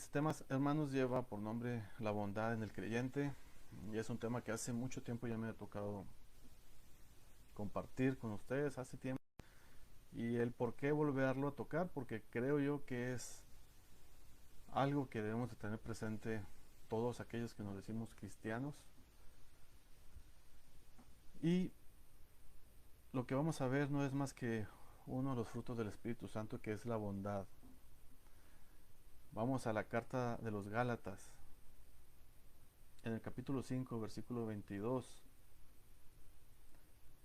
Este tema, hermanos, lleva por nombre la bondad en el creyente y es un tema que hace mucho tiempo ya me ha tocado compartir con ustedes hace tiempo y el por qué volverlo a tocar, porque creo yo que es algo que debemos de tener presente todos aquellos que nos decimos cristianos. Y lo que vamos a ver no es más que uno de los frutos del Espíritu Santo, que es la bondad. Vamos a la carta de los Gálatas, en el capítulo 5 versículo 22,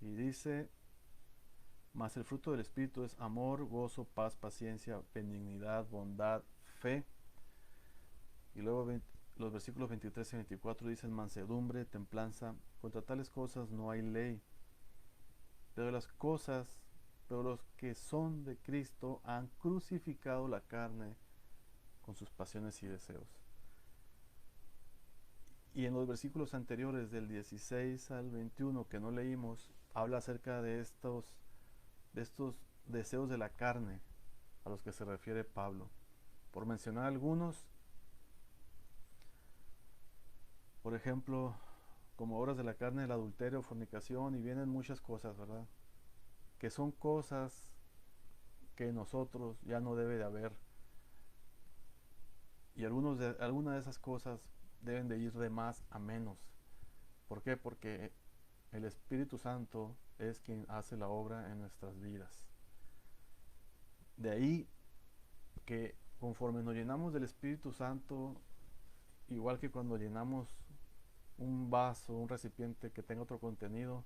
y dice: mas el fruto del Espíritu es amor, gozo, paz, paciencia, benignidad, bondad, fe. Y luego los versículos 23 y 24 dicen: mansedumbre, templanza. Contra tales cosas no hay ley. Pero las cosas, pero los que son de Cristo han crucificado la carne con sus pasiones y deseos. Y en los versículos anteriores, del 16 al 21 que no leímos, habla acerca de estos deseos de la carne a los que se refiere Pablo. Por mencionar algunos, por ejemplo, como obras de la carne, el adulterio, fornicación, y vienen muchas cosas, ¿verdad? Que son cosas que nosotros ya no debe de haber. Y algunas de esas cosas deben de ir de más a menos. ¿Por qué? Porque el Espíritu Santo es quien hace la obra en nuestras vidas. De ahí que conforme nos llenamos del Espíritu Santo, igual que cuando llenamos un vaso, un recipiente que tenga otro contenido,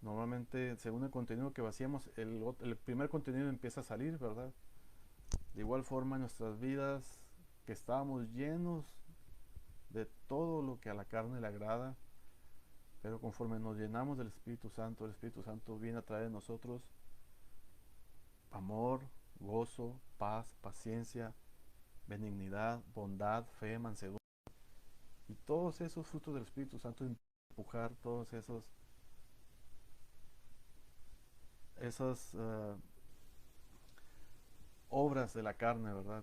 normalmente según el contenido que vaciamos, el primer contenido empieza a salir, ¿verdad? De igual forma en nuestras vidas, que estábamos llenos de todo lo que a la carne le agrada, pero conforme nos llenamos del Espíritu Santo, el Espíritu Santo viene a traer en nosotros amor, gozo, paz, paciencia, benignidad, bondad, fe, mansedumbre. Y todos esos frutos del Espíritu Santo empujar todos esas obras de la carne, ¿verdad?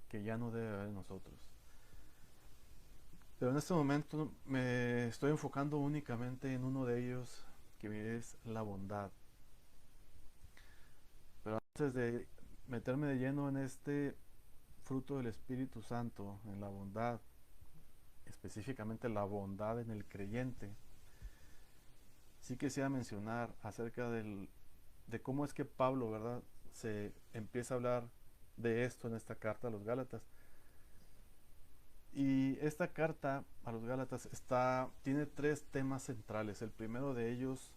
Que ya no debe haber en nosotros. Pero en este momento me estoy enfocando únicamente en uno de ellos, que es la bondad. Pero antes de meterme de lleno en este fruto del Espíritu Santo, en la bondad, específicamente la bondad en el creyente, sí quisiera mencionar acerca de cómo es que Pablo, ¿verdad?, se empieza a hablar de esto en esta carta a los Gálatas. Y esta carta a los Gálatas tiene tres temas centrales. El primero de ellos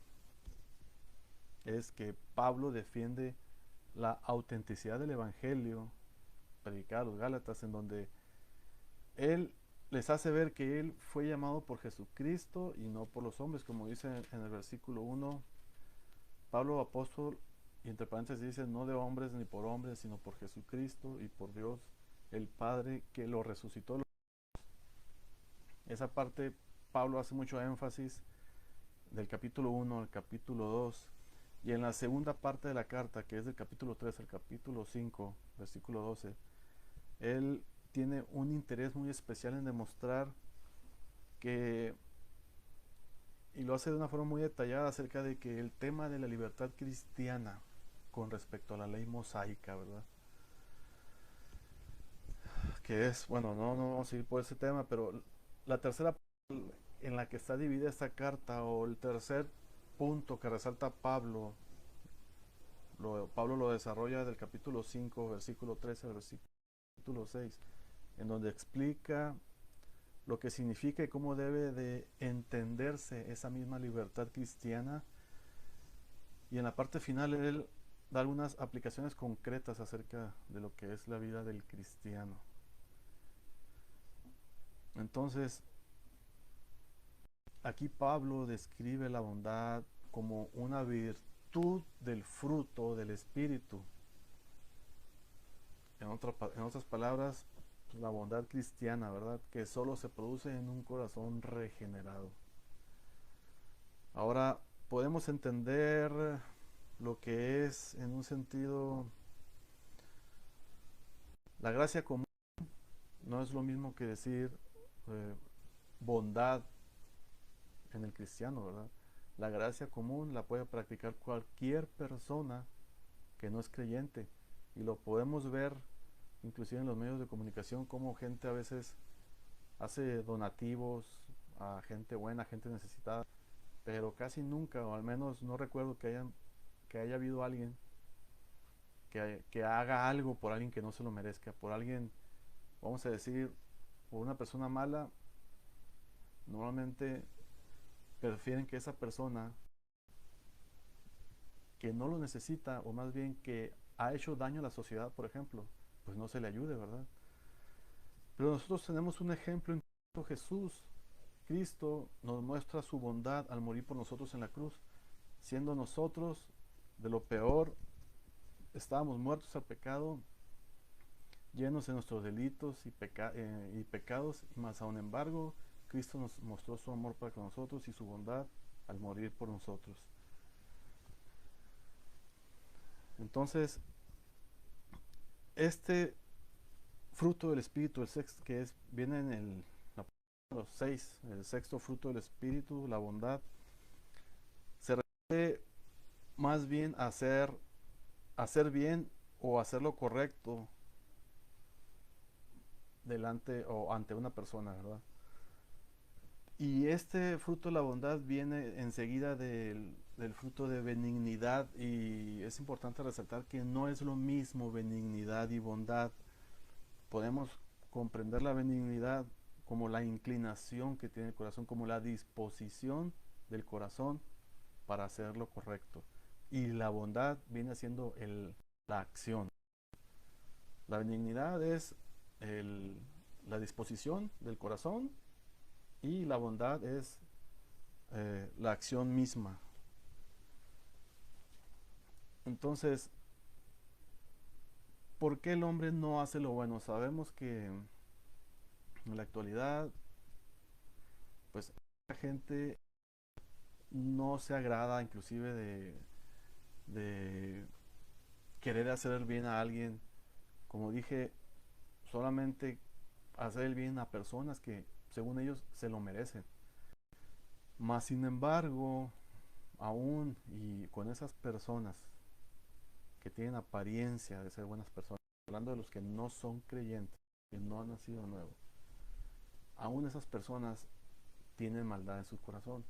es que Pablo defiende la autenticidad del Evangelio predicado a los Gálatas, en donde él les hace ver que él fue llamado por Jesucristo y no por los hombres, como dice en el versículo 1, Pablo apóstol, y entre paréntesis dice: no de hombres ni por hombres, sino por Jesucristo y por Dios el Padre que lo resucitó. Esa parte Pablo hace mucho énfasis del capítulo 1 al capítulo 2. Y en la segunda parte de la carta, que es del capítulo 3 al capítulo 5, versículo 12, él tiene un interés muy especial en demostrar que, y lo hace de una forma muy detallada, acerca de que el tema de la libertad cristiana con respecto a la ley mosaica, ¿verdad? Que es, bueno, no vamos a ir por ese tema, pero la tercera en la que está dividida esta carta, o el tercer punto que resalta Pablo lo desarrolla del capítulo 5, versículo 13 al versículo 6, en donde explica lo que significa y cómo debe de entenderse esa misma libertad cristiana. Y en la parte final él da algunas aplicaciones concretas acerca de lo que es la vida del cristiano. Entonces, aquí Pablo describe la bondad como una virtud del fruto del Espíritu. En otras palabras, la bondad cristiana, ¿verdad?, que solo se produce en un corazón regenerado. Ahora, podemos entender lo que es, en un sentido, la gracia común, no es lo mismo que decir eh, bondad en el cristiano, ¿verdad? La gracia común la puede practicar cualquier persona que no es creyente. Y lo podemos ver inclusive en los medios de comunicación, como gente a veces hace donativos a gente buena, a gente necesitada, pero casi nunca, o al menos no recuerdo que haya habido alguien que haga algo por alguien que no se lo merezca, por alguien, vamos a decir, por una persona mala. Normalmente prefieren que esa persona que no lo necesita, o más bien que ha hecho daño a la sociedad, por ejemplo, pues no se le ayude, ¿verdad? Pero nosotros tenemos un ejemplo en Cristo Jesús. Cristo nos muestra su bondad al morir por nosotros en la cruz, siendo nosotros de lo peor, estábamos muertos al pecado, llenos de nuestros delitos y pecados, y más aún embargo, Cristo nos mostró su amor para con nosotros y su bondad al morir por nosotros. Entonces, este fruto del Espíritu, el sexto, que es, viene en los 6, el sexto fruto del Espíritu, la bondad, se refiere más bien a hacer bien o hacer lo correcto delante o ante una persona, ¿verdad? Y este fruto de la bondad viene enseguida del fruto de benignidad, y es importante resaltar que no es lo mismo benignidad y bondad. Podemos comprender la benignidad como la inclinación que tiene el corazón, como la disposición del corazón para hacer lo correcto. Y la bondad viene siendo la acción. La benignidad es el- la disposición del corazón, y la bondad es la acción misma. Entonces, ¿por qué el hombre no hace lo bueno? Sabemos que en la actualidad, pues la gente no se agrada inclusive de querer hacer el bien a alguien. Como dije, solamente hacer el bien a personas que según ellos se lo merecen. Más sin embargo, aún y con esas personas que tienen apariencia de ser buenas personas, hablando de los que no son creyentes, que no han nacido de nuevo, aún esas personas tienen maldad en su corazón.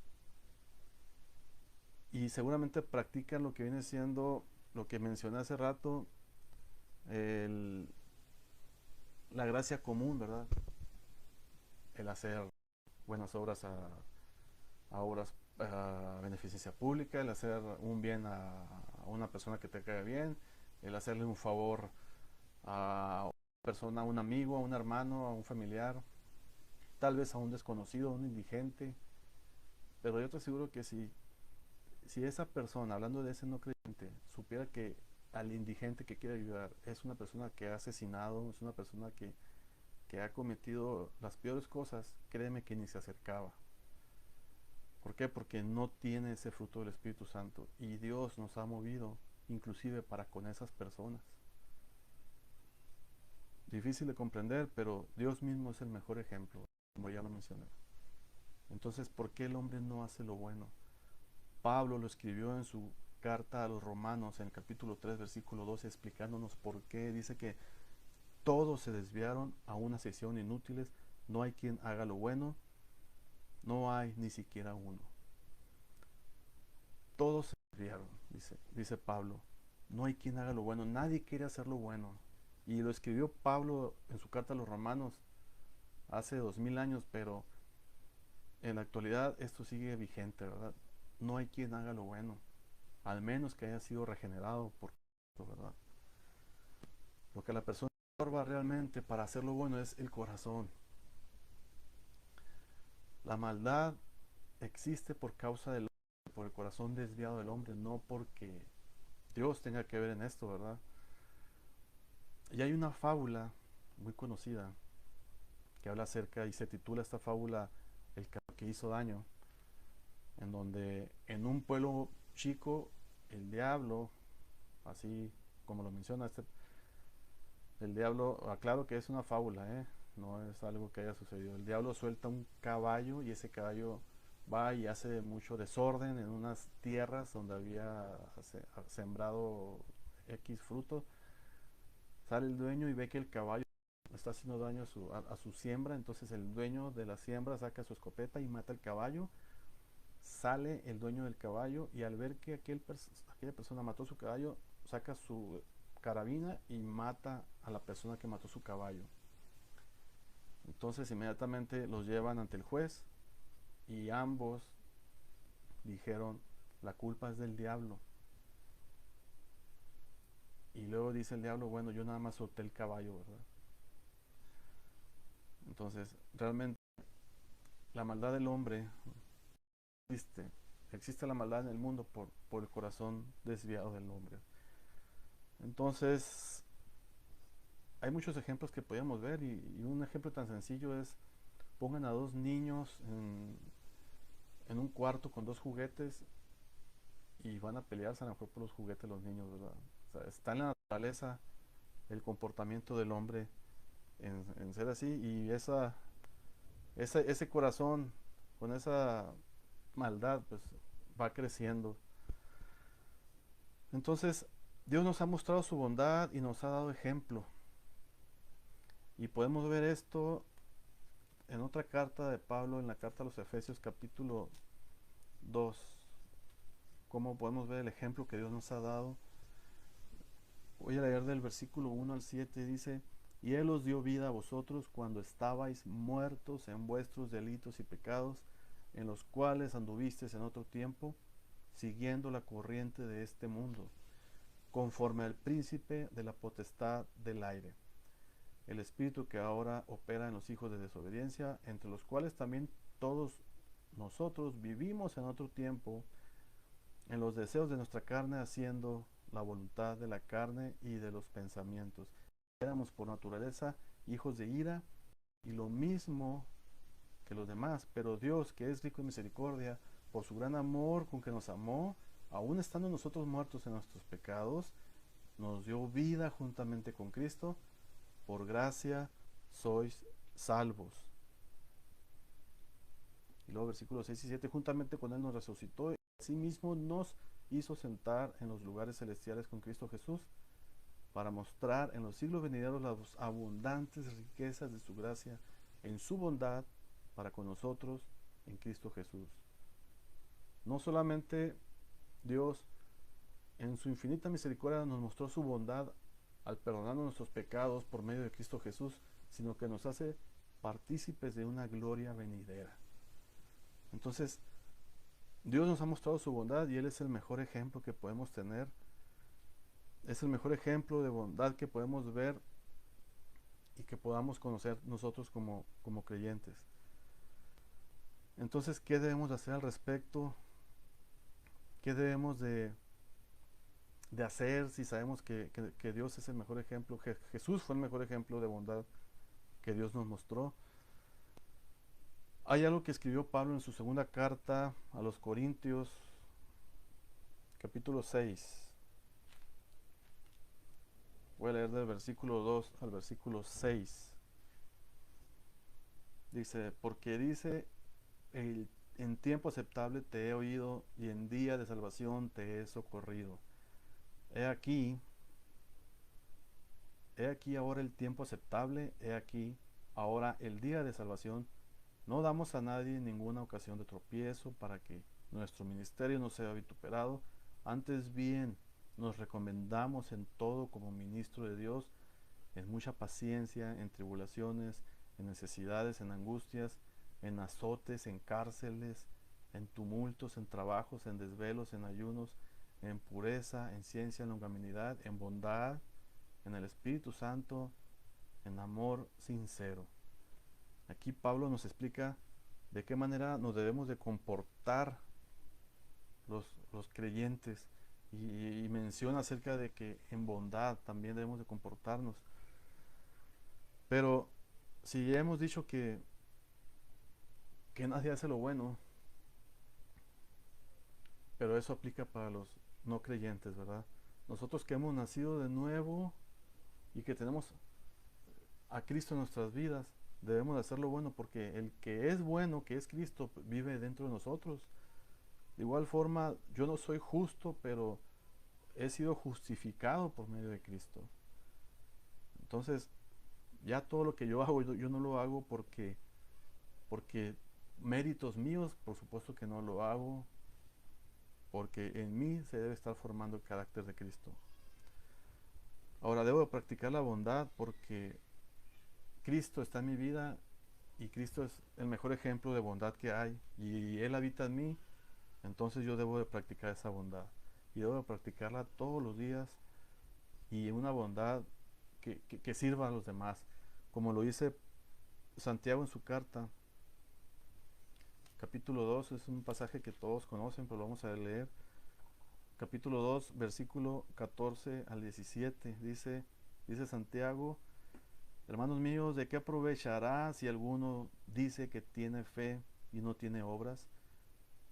Y seguramente practican lo que viene siendo lo que mencioné hace rato, el, la gracia común, ¿verdad? El hacer buenas obras a obras a beneficencia pública, el hacer un bien a una persona que te cae bien, el hacerle un favor a una persona, a un amigo, a un hermano, a un familiar, tal vez a un desconocido, a un indigente. Pero yo te aseguro que si esa persona, hablando de ese no creyente, supiera que al indigente que quiere ayudar es una persona que ha asesinado, es una persona que ha cometido las peores cosas, créeme que ni se acercaba. ¿Por qué? Porque no tiene ese fruto del Espíritu Santo, y Dios nos ha movido inclusive para con esas personas. Difícil de comprender, pero Dios mismo es el mejor ejemplo, como ya lo mencioné. Entonces, ¿por qué el hombre no hace lo bueno? Pablo lo escribió en su carta a los Romanos en el capítulo 3 versículo 12, explicándonos por qué. Dice que todos se desviaron a una sección inútiles, no hay quien haga lo bueno, no hay ni siquiera uno. Todos se desviaron, dice Pablo. No hay quien haga lo bueno, nadie quiere hacer lo bueno. Y lo escribió Pablo en su carta a los Romanos hace 2000 años, pero en la actualidad esto sigue vigente, ¿verdad? No hay quien haga lo bueno, al menos que haya sido regenerado por Cristo, ¿verdad? Lo que la persona observa realmente para hacer lo bueno es el corazón. La maldad existe por causa del hombre, por el corazón desviado del hombre, no porque Dios tenga que ver en esto, ¿verdad? Y hay una fábula muy conocida que habla acerca, y se titula esta fábula El que hizo daño, en donde en un pueblo chico el diablo, así como lo menciona el diablo, aclaro que es una fábula, ¿eh? no es algo que haya sucedido. El diablo suelta un caballo y ese caballo va y hace mucho desorden en unas tierras donde había sembrado X fruto. Sale el dueño y ve que el caballo está haciendo daño a su siembra, entonces el dueño de la siembra saca su escopeta y mata al caballo. Sale el dueño del caballo y al ver que aquella persona mató su caballo, saca su carabina y mata a la persona que mató su caballo. Entonces inmediatamente los llevan ante el juez y ambos dijeron, la culpa es del diablo. Y luego dice el diablo, bueno, yo nada más solté el caballo, ¿verdad? Entonces, realmente la maldad del hombre existe. Existe la maldad en el mundo por el corazón desviado del hombre. Entonces, hay muchos ejemplos que podíamos ver y un ejemplo tan sencillo es, pongan a dos niños en un cuarto con dos juguetes y van a pelearse a lo mejor por los juguetes los niños, ¿verdad? O sea, está en la naturaleza el comportamiento del hombre en ser así y ese corazón con esa maldad pues va creciendo. Entonces, Dios nos ha mostrado su bondad y nos ha dado ejemplo. Y podemos ver esto en otra carta de Pablo, en la carta a los Efesios capítulo 2, cómo podemos ver el ejemplo que Dios nos ha dado. Voy a leer del versículo 1 al 7, dice, y Él os dio vida a vosotros cuando estabais muertos en vuestros delitos y pecados, en los cuales anduvisteis en otro tiempo, siguiendo la corriente de este mundo, conforme al príncipe de la potestad del aire, el espíritu que ahora opera en los hijos de desobediencia, entre los cuales también todos nosotros vivimos en otro tiempo, en los deseos de nuestra carne, haciendo la voluntad de la carne y de los pensamientos. Éramos por naturaleza hijos de ira y lo mismo que los demás, pero Dios, que es rico en misericordia, por su gran amor con que nos amó, aun estando nosotros muertos en nuestros pecados, nos dio vida juntamente con Cristo. Por gracia sois salvos. Y luego versículos 6 y 7, juntamente con Él nos resucitó y asimismo nos hizo sentar en los lugares celestiales con Cristo Jesús, para mostrar en los siglos venideros las abundantes riquezas de su gracia en su bondad para con nosotros en Cristo Jesús. No solamente Dios en su infinita misericordia nos mostró su bondad al perdonarnos nuestros pecados por medio de Cristo Jesús, sino que nos hace partícipes de una gloria venidera. Entonces, Dios nos ha mostrado su bondad y Él es el mejor ejemplo que podemos tener. Es el mejor ejemplo de bondad que podemos ver y que podamos conocer nosotros como creyentes. Entonces, ¿qué debemos de hacer al respecto? ¿Qué debemos de hacer si sabemos que Dios es el mejor ejemplo? Jesús fue el mejor ejemplo de bondad que Dios nos mostró. Hay algo que escribió Pablo en su segunda carta a los Corintios, capítulo 6. Voy a leer del versículo 2 al versículo 6. Dice, porque dice, en tiempo aceptable te he oído y en día de salvación te he socorrido. He aquí ahora el tiempo aceptable, he aquí ahora el día de salvación. No damos a nadie ninguna ocasión de tropiezo para que nuestro ministerio no sea vituperado. Antes bien, nos recomendamos en todo como ministro de Dios, en mucha paciencia, en tribulaciones, en necesidades, en angustias, en azotes, en cárceles, en tumultos, en trabajos, en desvelos, en ayunos, en pureza, en ciencia, en longanimidad, en bondad, en el Espíritu Santo, en amor sincero. Aquí Pablo nos explica de qué manera nos debemos de comportar los creyentes y menciona acerca de que en bondad también debemos de comportarnos. Pero si ya hemos dicho que nadie hace lo bueno, pero eso aplica para los no creyentes, ¿verdad? Nosotros que hemos nacido de nuevo y que tenemos a Cristo en nuestras vidas, debemos de hacer lo bueno porque el que es bueno, que es Cristo, vive dentro de nosotros. De igual forma, yo no soy justo, pero he sido justificado por medio de Cristo. Entonces, ya todo lo que yo hago, yo no lo hago porque méritos míos, por supuesto que no lo hago, porque en mí se debe estar formando el carácter de Cristo. Ahora debo practicar la bondad porque Cristo está en mi vida y Cristo es el mejor ejemplo de bondad que hay y Él habita en mí, entonces yo debo de practicar esa bondad y debo de practicarla todos los días y una bondad que sirva a los demás, como lo dice Santiago en su carta, capítulo 2, es un pasaje que todos conocen, pero lo vamos a leer. Capítulo 2, versículo 14 al 17, dice Santiago: hermanos míos, ¿de qué aprovechará si alguno dice que tiene fe y no tiene obras?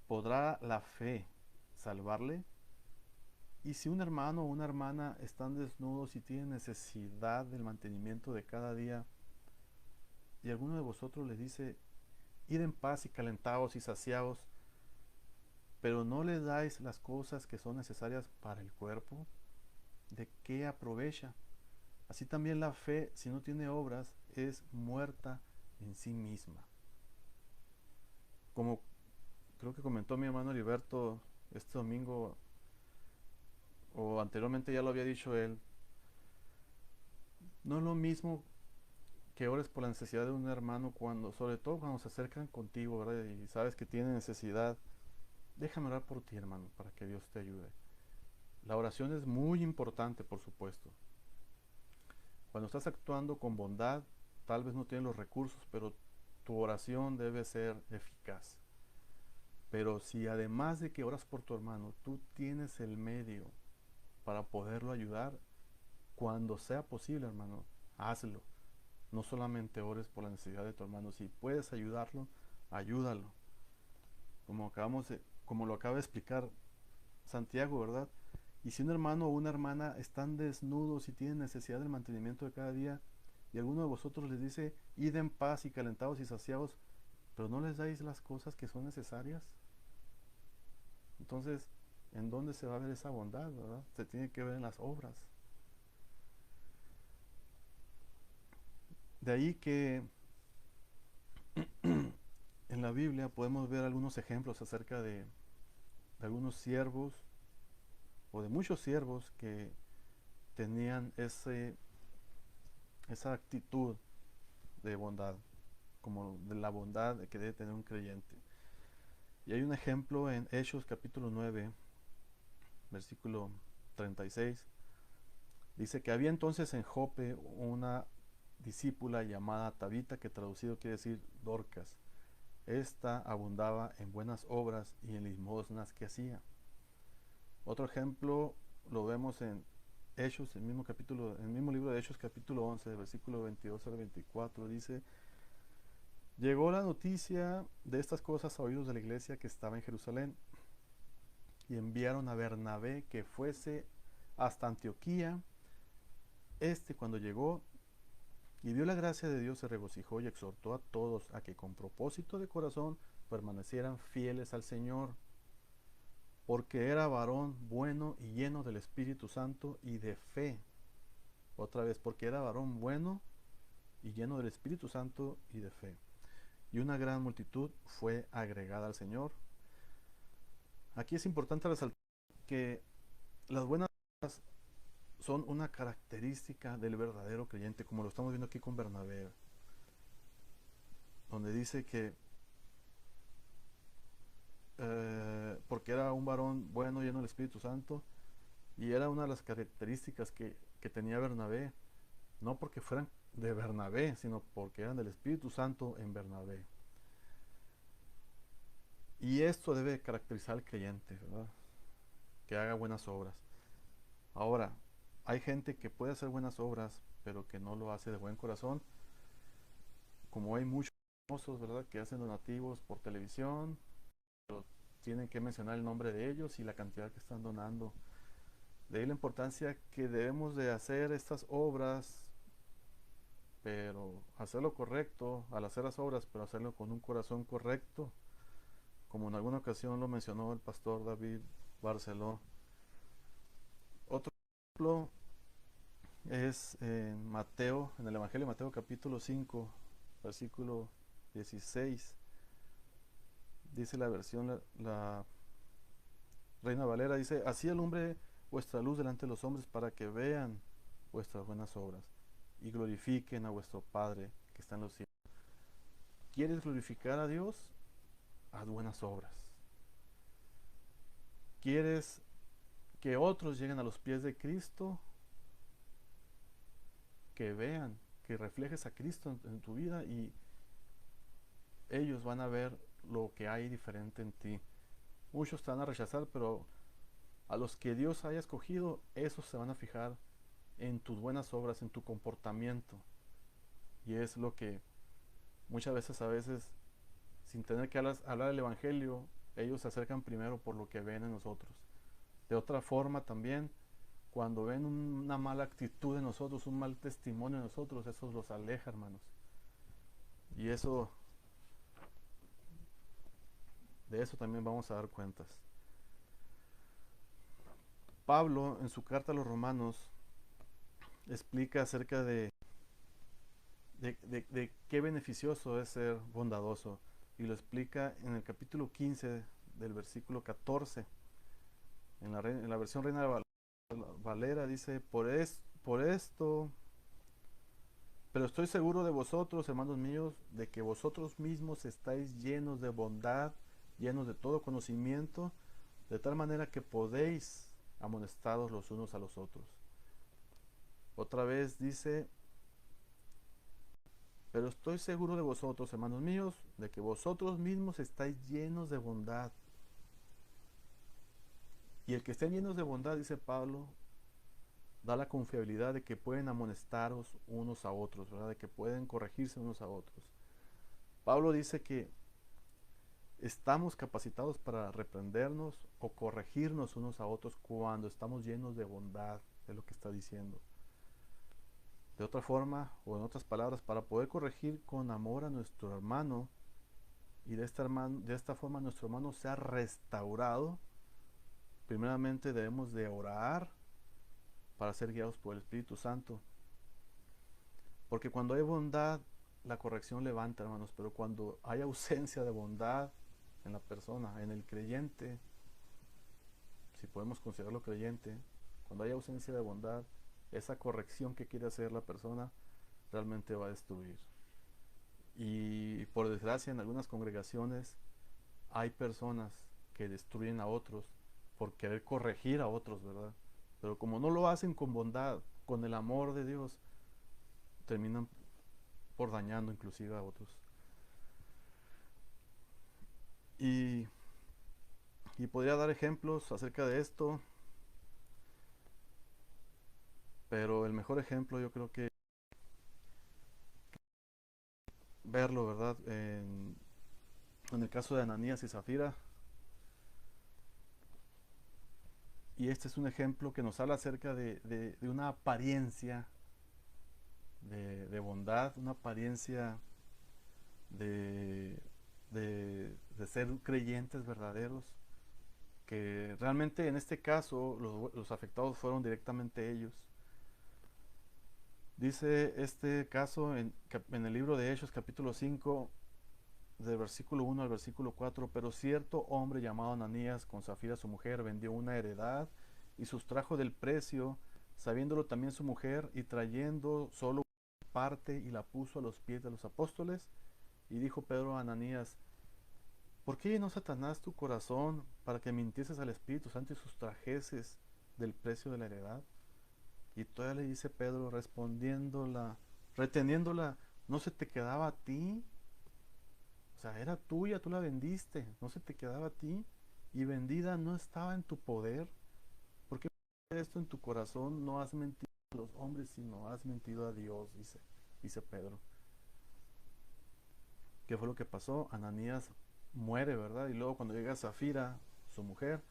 ¿Podrá la fe salvarle? Y si un hermano o una hermana están desnudos y tienen necesidad del mantenimiento de cada día, y alguno de vosotros les dice, id en paz y calentaos y saciaos, pero no les dais las cosas que son necesarias para el cuerpo, ¿de qué aprovecha? Así también la fe, si no tiene obras, es muerta en sí misma. Como creo que comentó mi hermano Heriberto este domingo, o anteriormente ya lo había dicho él, no es lo mismo que ores por la necesidad de un hermano cuando, sobre todo cuando se acercan contigo, ¿verdad? Y sabes que tiene necesidad. Déjame orar por ti, hermano, para que Dios te ayude. La oración es muy importante, por supuesto. Cuando estás actuando con bondad, tal vez no tienes los recursos, pero tu oración debe ser eficaz. Pero si además de que oras por tu hermano, tú tienes el medio para poderlo ayudar, cuando sea posible, hermano, hazlo. No solamente ores por la necesidad de tu hermano, si puedes ayudarlo, ayúdalo. Como lo acaba de explicar Santiago, ¿verdad? Y si un hermano o una hermana están desnudos y tienen necesidad del mantenimiento de cada día, y alguno de vosotros les dice, id en paz y calentados y saciados, pero no les dais las cosas que son necesarias, entonces, ¿en dónde se va a ver esa bondad, verdad? Se tiene que ver en las obras. De ahí que en la Biblia podemos ver algunos ejemplos acerca de algunos siervos o de muchos siervos que tenían esa actitud de bondad, como de la bondad que debe tener un creyente. Y hay un ejemplo en Hechos capítulo 9, versículo 36. Dice que había entonces en Jope una discípula llamada Tabita, que traducido quiere decir Dorcas. Esta abundaba en buenas obras y en limosnas que hacía. Otro ejemplo lo vemos en Hechos, el mismo libro de Hechos capítulo 11, versículo 22 al 24, dice: llegó la noticia de estas cosas a oídos de la iglesia que estaba en Jerusalén, y enviaron a Bernabé que fuese hasta Antioquía. Cuando llegó y vio la gracia de Dios, se regocijó y exhortó a todos a que con propósito de corazón permanecieran fieles al Señor, porque era varón bueno y lleno del Espíritu Santo y de fe. Otra vez, porque era varón bueno y lleno del Espíritu Santo y de fe. Y una gran multitud fue agregada al Señor. Aquí es importante resaltar que las buenas obras son una característica del verdadero creyente, como lo estamos viendo aquí con Bernabé, donde dice que porque era un varón bueno, lleno del Espíritu Santo, y era una de las características que tenía Bernabé, no porque fueran de Bernabé, sino porque eran del Espíritu Santo en Bernabé. Y esto debe caracterizar al creyente, ¿verdad? Que haga buenas obras. Ahora, hay gente que puede hacer buenas obras, pero que no lo hace de buen corazón, como hay muchos famosos, ¿verdad?, que hacen donativos por televisión, pero tienen que mencionar el nombre de ellos y la cantidad que están donando. De ahí la importancia que debemos de hacer estas obras pero hacer lo correcto, al hacer las obras, pero hacerlo con un corazón correcto, como en alguna ocasión lo mencionó el pastor David Barceló. Otro ejemplo es en Mateo, en el Evangelio de Mateo capítulo 5, versículo 16. Dice la versión, la Reina Valera, dice: así alumbre vuestra luz delante de los hombres para que vean vuestras buenas obras y glorifiquen a vuestro Padre que está en los cielos. ¿Quieres glorificar a Dios? Haz buenas obras. ¿Quieres que otros lleguen a los pies de Cristo? Que vean, que reflejes a Cristo en tu vida, y ellos van a ver lo que hay diferente en ti. Muchos te van a rechazar, pero a los que Dios haya escogido, esos se van a fijar en tus buenas obras, en tu comportamiento. Y es lo que muchas veces, sin tener que hablar del Evangelio, ellos se acercan primero por lo que ven en nosotros. De otra forma también, cuando ven una mala actitud en nosotros, un mal testimonio en nosotros, eso los aleja, hermanos. Y eso, de eso también vamos a dar cuentas. Pablo, en su carta a los Romanos, explica acerca de qué beneficioso es ser bondadoso. Y lo explica en el capítulo 15 del versículo 14. En la versión Reina Valera dice: por esto, pero estoy seguro de vosotros, hermanos míos, de que vosotros mismos estáis llenos de bondad, llenos de todo conocimiento, de tal manera que podéis amonestaros los unos a los otros. Otra vez dice: pero estoy seguro de vosotros, hermanos míos, de que vosotros mismos estáis llenos de bondad. Y el que estén llenos de bondad, dice Pablo, da la confiabilidad de que pueden amonestaros unos a otros, ¿verdad? De que pueden corregirse unos a otros. Pablo dice que estamos capacitados para reprendernos o corregirnos unos a otros cuando estamos llenos de bondad, es lo que está diciendo. De otra forma, o en otras palabras, para poder corregir con amor a nuestro hermano, y de esta forma nuestro hermano sea restaurado, primeramente debemos de orar para ser guiados por el Espíritu Santo. Porque cuando hay bondad, la corrección levanta, hermanos, pero cuando hay ausencia de bondad en la persona, en el creyente, si podemos considerarlo creyente, cuando hay ausencia de bondad, esa corrección que quiere hacer la persona realmente va a destruir. Y por desgracia, en algunas congregaciones hay personas que destruyen a otros por querer corregir a otros, ¿verdad? Pero como no lo hacen con bondad, con el amor de Dios, terminan por dañando inclusive a otros. Y, y podría dar ejemplos acerca de esto, pero el mejor ejemplo yo creo que verlo, ¿verdad? En el caso de Ananías y Zafira. Y este es un ejemplo que nos habla acerca de una apariencia de bondad, una apariencia de, de ser creyentes verdaderos, que realmente en este caso los afectados fueron directamente ellos. Dice este caso en el libro de Hechos capítulo 5, del versículo 1 al versículo 4: pero cierto hombre llamado Ananías, con Zafira su mujer, vendió una heredad y sustrajo del precio, sabiéndolo también su mujer, y trayendo solo una parte, y la puso a los pies de los apóstoles. Y dijo Pedro a Ananías: ¿por qué llenó Satanás tu corazón para que mintieses al Espíritu Santo y sustrajeses del precio de la heredad? Y todavía le dice Pedro, respondiéndola, reteniéndola: ¿no se te quedaba a ti? O sea, era tuya, tú la vendiste, no se te quedaba a ti, y vendida no estaba en tu poder. ¿Por qué esto en tu corazón? No has mentido a los hombres, sino has mentido a Dios, dice Pedro. ¿Qué fue lo que pasó? Ananías muere, ¿verdad? Y luego cuando llega Zafira, su mujer,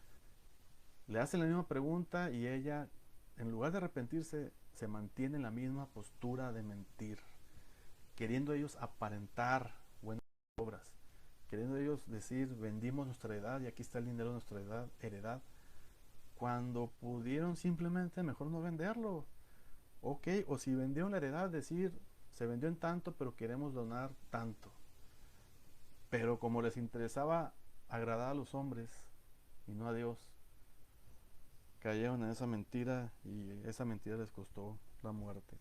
le hace la misma pregunta, y ella, en lugar de arrepentirse, se mantiene en la misma postura de mentir. queriendo ellos aparentar buenas obras, queriendo ellos decir, vendimos nuestra heredad y aquí está el dinero de nuestra heredad, cuando pudieron simplemente mejor no venderlo. Ok, o si vendieron la heredad, decir, se vendió en tanto, pero queremos donar tanto. Pero como les interesaba agradar a los hombres y no a Dios, cayeron en esa mentira y esa mentira les costó la muerte.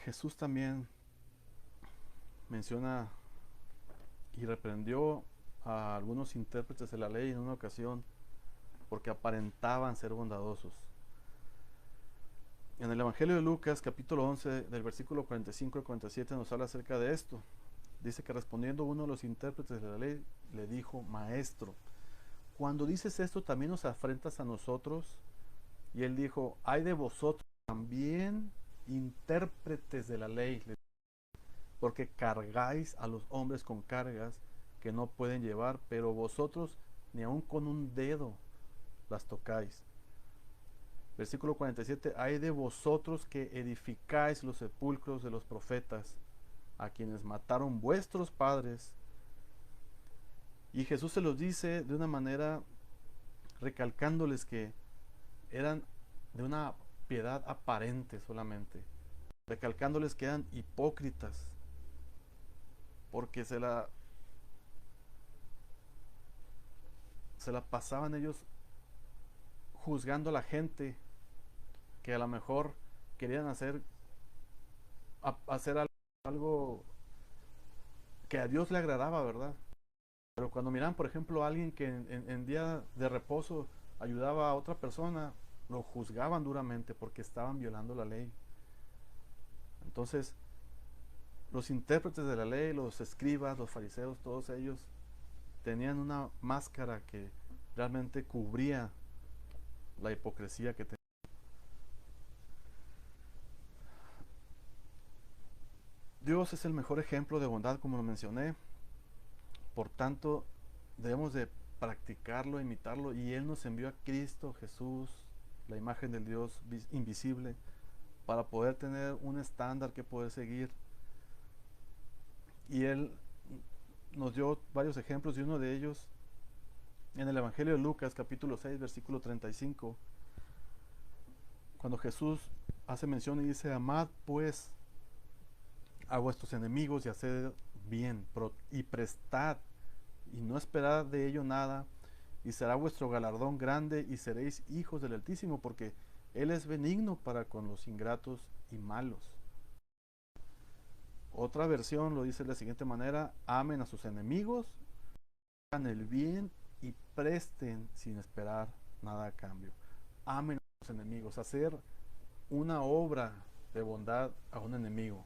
Jesús también menciona y reprendió a algunos intérpretes de la ley en una ocasión porque aparentaban ser bondadosos. En el Evangelio de Lucas, capítulo 11, del versículo 45 al 47, nos habla acerca de esto. Dice que respondiendo uno de los intérpretes de la ley, le dijo, Maestro, cuando dices esto también nos afrentas a nosotros. Y él dijo, hay de vosotros también intérpretes de la ley, porque cargáis a los hombres con cargas que no pueden llevar, pero vosotros ni aun con un dedo las tocáis. Versículo 47, hay de vosotros que edificáis los sepulcros de los profetas, a quienes mataron vuestros padres. Y Jesús se los dice de una manera recalcándoles que eran de una piedad aparente solamente, recalcándoles que eran hipócritas, porque se la pasaban ellos juzgando a la gente que a lo mejor querían hacer algo que a Dios le agradaba, ¿verdad? Pero cuando miran, por ejemplo, a alguien que en día de reposo ayudaba a otra persona, lo juzgaban duramente porque estaban violando la ley. Entonces, los intérpretes de la ley, los escribas, los fariseos, todos ellos tenían una máscara que realmente cubría la hipocresía que tenían. Dios es el mejor ejemplo de bondad, como lo mencioné. Por tanto, debemos de practicarlo, imitarlo, y Él nos envió a Cristo Jesús, la imagen del Dios invisible, para poder tener un estándar que poder seguir. Y Él nos dio varios ejemplos, y uno de ellos en el Evangelio de Lucas, capítulo 6, versículo 35, cuando Jesús hace mención y dice, amad pues a vuestros enemigos y haced bien, y prestad, y no esperad de ello nada, y será vuestro galardón grande, y seréis hijos del Altísimo, porque Él es benigno para con los ingratos y malos. Otra versión lo dice de la siguiente manera, amen a sus enemigos, hagan el bien y presten sin esperar nada a cambio. Amen a sus enemigos, hacer una obra de bondad a un enemigo.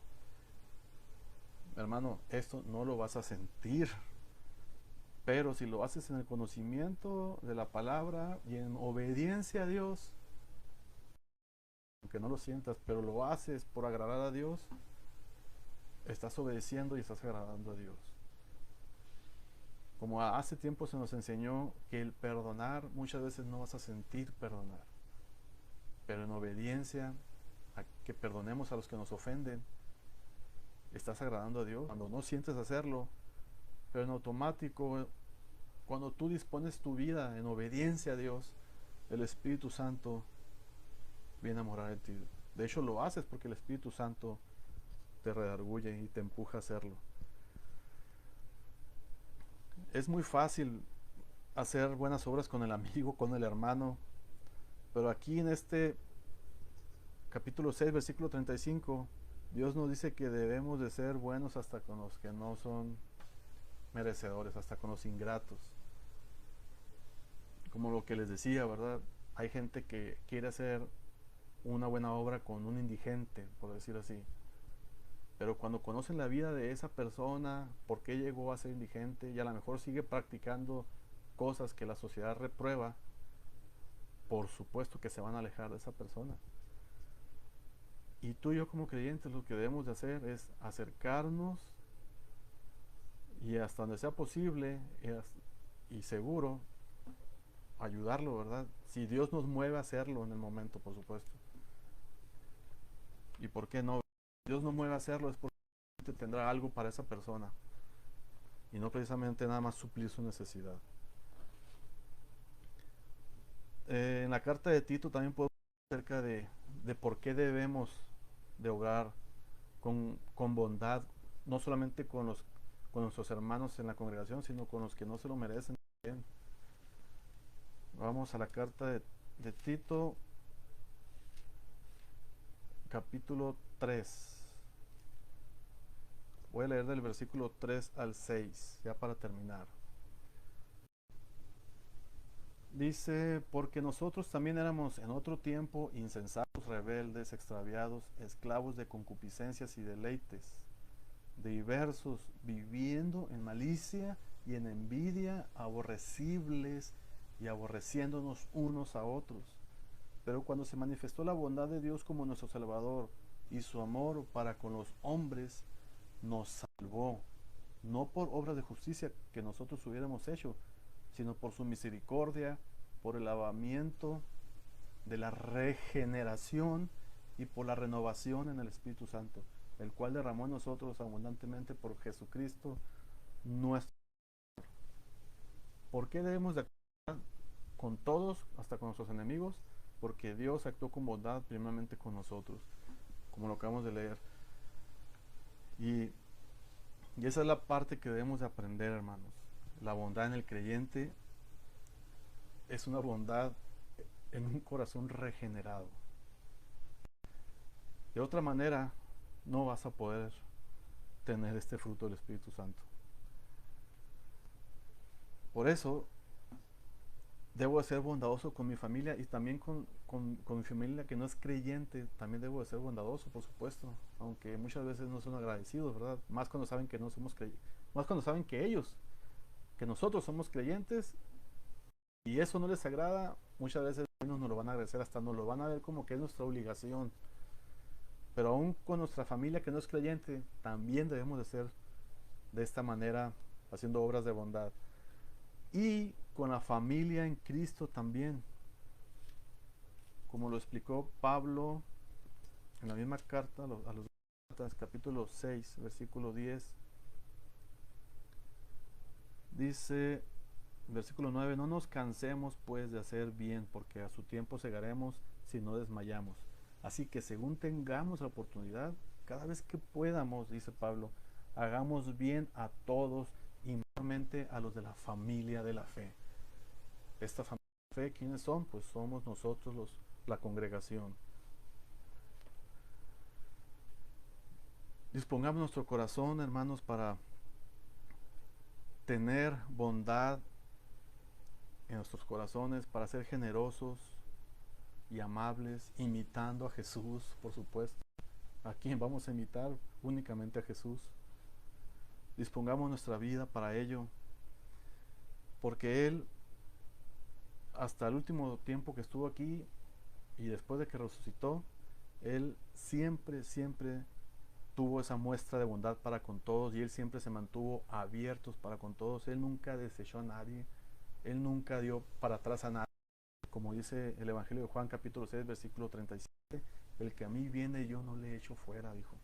Hermano, esto no lo vas a sentir, pero si lo haces en el conocimiento de la palabra y en obediencia a Dios, aunque no lo sientas, pero lo haces por agradar a Dios, estás obedeciendo y estás agradando a Dios. Como hace tiempo se nos enseñó que el perdonar, muchas veces no vas a sentir perdonar, pero en obediencia a que perdonemos a los que nos ofenden, estás agradando a Dios. Cuando no sientes hacerlo, pero en automático, cuando tú dispones tu vida en obediencia a Dios, el Espíritu Santo viene a morar en ti. De hecho lo haces porque el Espíritu Santo te redarguye y te empuja a hacerlo. Es muy fácil hacer buenas obras con el amigo, con el hermano, pero aquí en este capítulo 6, versículo 35, Dios nos dice que debemos de ser buenos hasta con los que no son merecedores, hasta con los ingratos. Como lo que les decía, ¿verdad? Hay gente que quiere hacer una buena obra con un indigente, por decir así. Pero cuando conocen la vida de esa persona, por qué llegó a ser indigente y a lo mejor sigue practicando cosas que la sociedad reprueba, por supuesto que se van a alejar de esa persona. Y tú y yo como creyentes lo que debemos de hacer es acercarnos y hasta donde sea posible y seguro ayudarlo, ¿verdad? Si Dios nos mueve a hacerlo en el momento, por supuesto. ¿Y por qué no? Dios no mueve a hacerlo es porque tendrá algo para esa persona y no precisamente nada más suplir su necesidad. En la carta de Tito también podemos hablar acerca de por qué debemos de obrar con bondad, no solamente con nuestros hermanos en la congregación, sino con los que no se lo merecen también. Vamos a la carta de Tito, capítulo 3. Voy a leer del versículo 3 al 6, ya para terminar. Dice, porque nosotros también éramos en otro tiempo insensatos, rebeldes, extraviados, esclavos de concupiscencias y deleites, diversos, viviendo en malicia y en envidia, aborrecibles y aborreciéndonos unos a otros. Pero cuando se manifestó la bondad de Dios como nuestro Salvador y su amor para con los hombres, nos salvó, no por obras de justicia que nosotros hubiéramos hecho, sino por su misericordia, por el lavamiento de la regeneración y por la renovación en el Espíritu Santo, el cual derramó en nosotros abundantemente por Jesucristo nuestro. ¿Por qué debemos de actuar con todos, hasta con nuestros enemigos? Porque Dios actuó con bondad primeramente con nosotros, como lo acabamos de leer. Y esa es la parte que debemos de aprender, hermanos. La bondad en el creyente es una bondad en un corazón regenerado. De otra manera, no vas a poder tener este fruto del Espíritu Santo. Por eso, debo de ser bondadoso con mi familia y también con mi familia que no es creyente. También debo de ser bondadoso, por supuesto. Aunque muchas veces no son agradecidos, ¿verdad? Más cuando saben que no somos creyentes. Más cuando saben que ellos, que nosotros somos creyentes y eso no les agrada, muchas veces no nos lo van a agradecer, hasta nos lo van a ver como que es nuestra obligación. Pero aún con nuestra familia que no es creyente, también debemos de ser de esta manera, haciendo obras de bondad. Y con la familia en Cristo también, como lo explicó Pablo en la misma carta a los Gálatas, capítulo 6, versículo 10. Dice, versículo 9, no nos cansemos pues de hacer bien, porque a su tiempo segaremos si no desmayamos. Así que según tengamos la oportunidad, cada vez que podamos, dice Pablo, hagamos bien a todos y mayormente a los de la familia de la fe. Esta familia de la fe, ¿quiénes son? Pues somos nosotros la congregación. Dispongamos nuestro corazón, hermanos, para tener bondad en nuestros corazones, para ser generosos y amables, imitando a Jesús, por supuesto. ¿A quién vamos a imitar? Únicamente a Jesús. Dispongamos nuestra vida para ello, porque Él, hasta el último tiempo que estuvo aquí y después de que resucitó, Él siempre, siempre tuvo esa muestra de bondad para con todos y Él siempre se mantuvo abiertos para con todos. Él nunca desechó a nadie, Él nunca dio para atrás a nadie. Como dice el Evangelio de Juan capítulo 6 versículo 37, el que a mí viene yo no le echo fuera, dijo.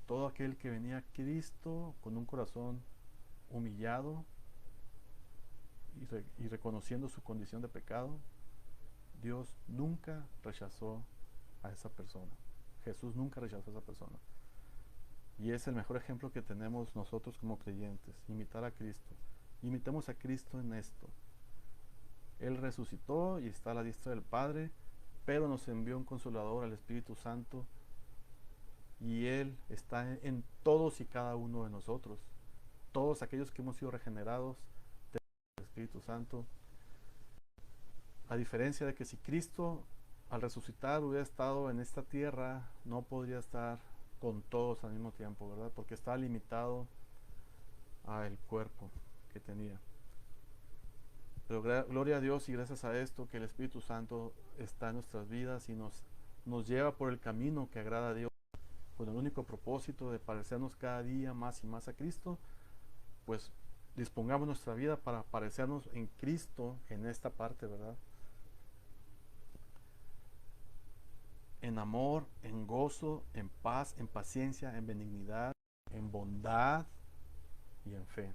Todo aquel que venía a Cristo con un corazón humillado y reconociendo su condición de pecado, Dios nunca rechazó a esa persona. Jesús nunca rechazó a esa persona. Y es el mejor ejemplo que tenemos nosotros como creyentes, imitar a Cristo. Imitemos a Cristo en esto. Él resucitó y está a la diestra del Padre, pero nos envió un consolador, al Espíritu Santo, y Él está en todos y cada uno de nosotros. Todos aquellos que hemos sido regenerados del Espíritu Santo. A diferencia de que si Cristo al resucitar hubiera estado en esta tierra, no podría estar con todos al mismo tiempo, ¿verdad? Porque estaba limitado al cuerpo que tenía. Pero gloria a Dios y gracias a esto que el Espíritu Santo está en nuestras vidas y nos lleva por el camino que agrada a Dios, con el único propósito de parecernos cada día más y más a Cristo. Pues dispongamos nuestra vida para parecernos en Cristo en esta parte, ¿verdad? En en amor, en gozo, en paz, en paciencia, en benignidad, en bondad y en fe.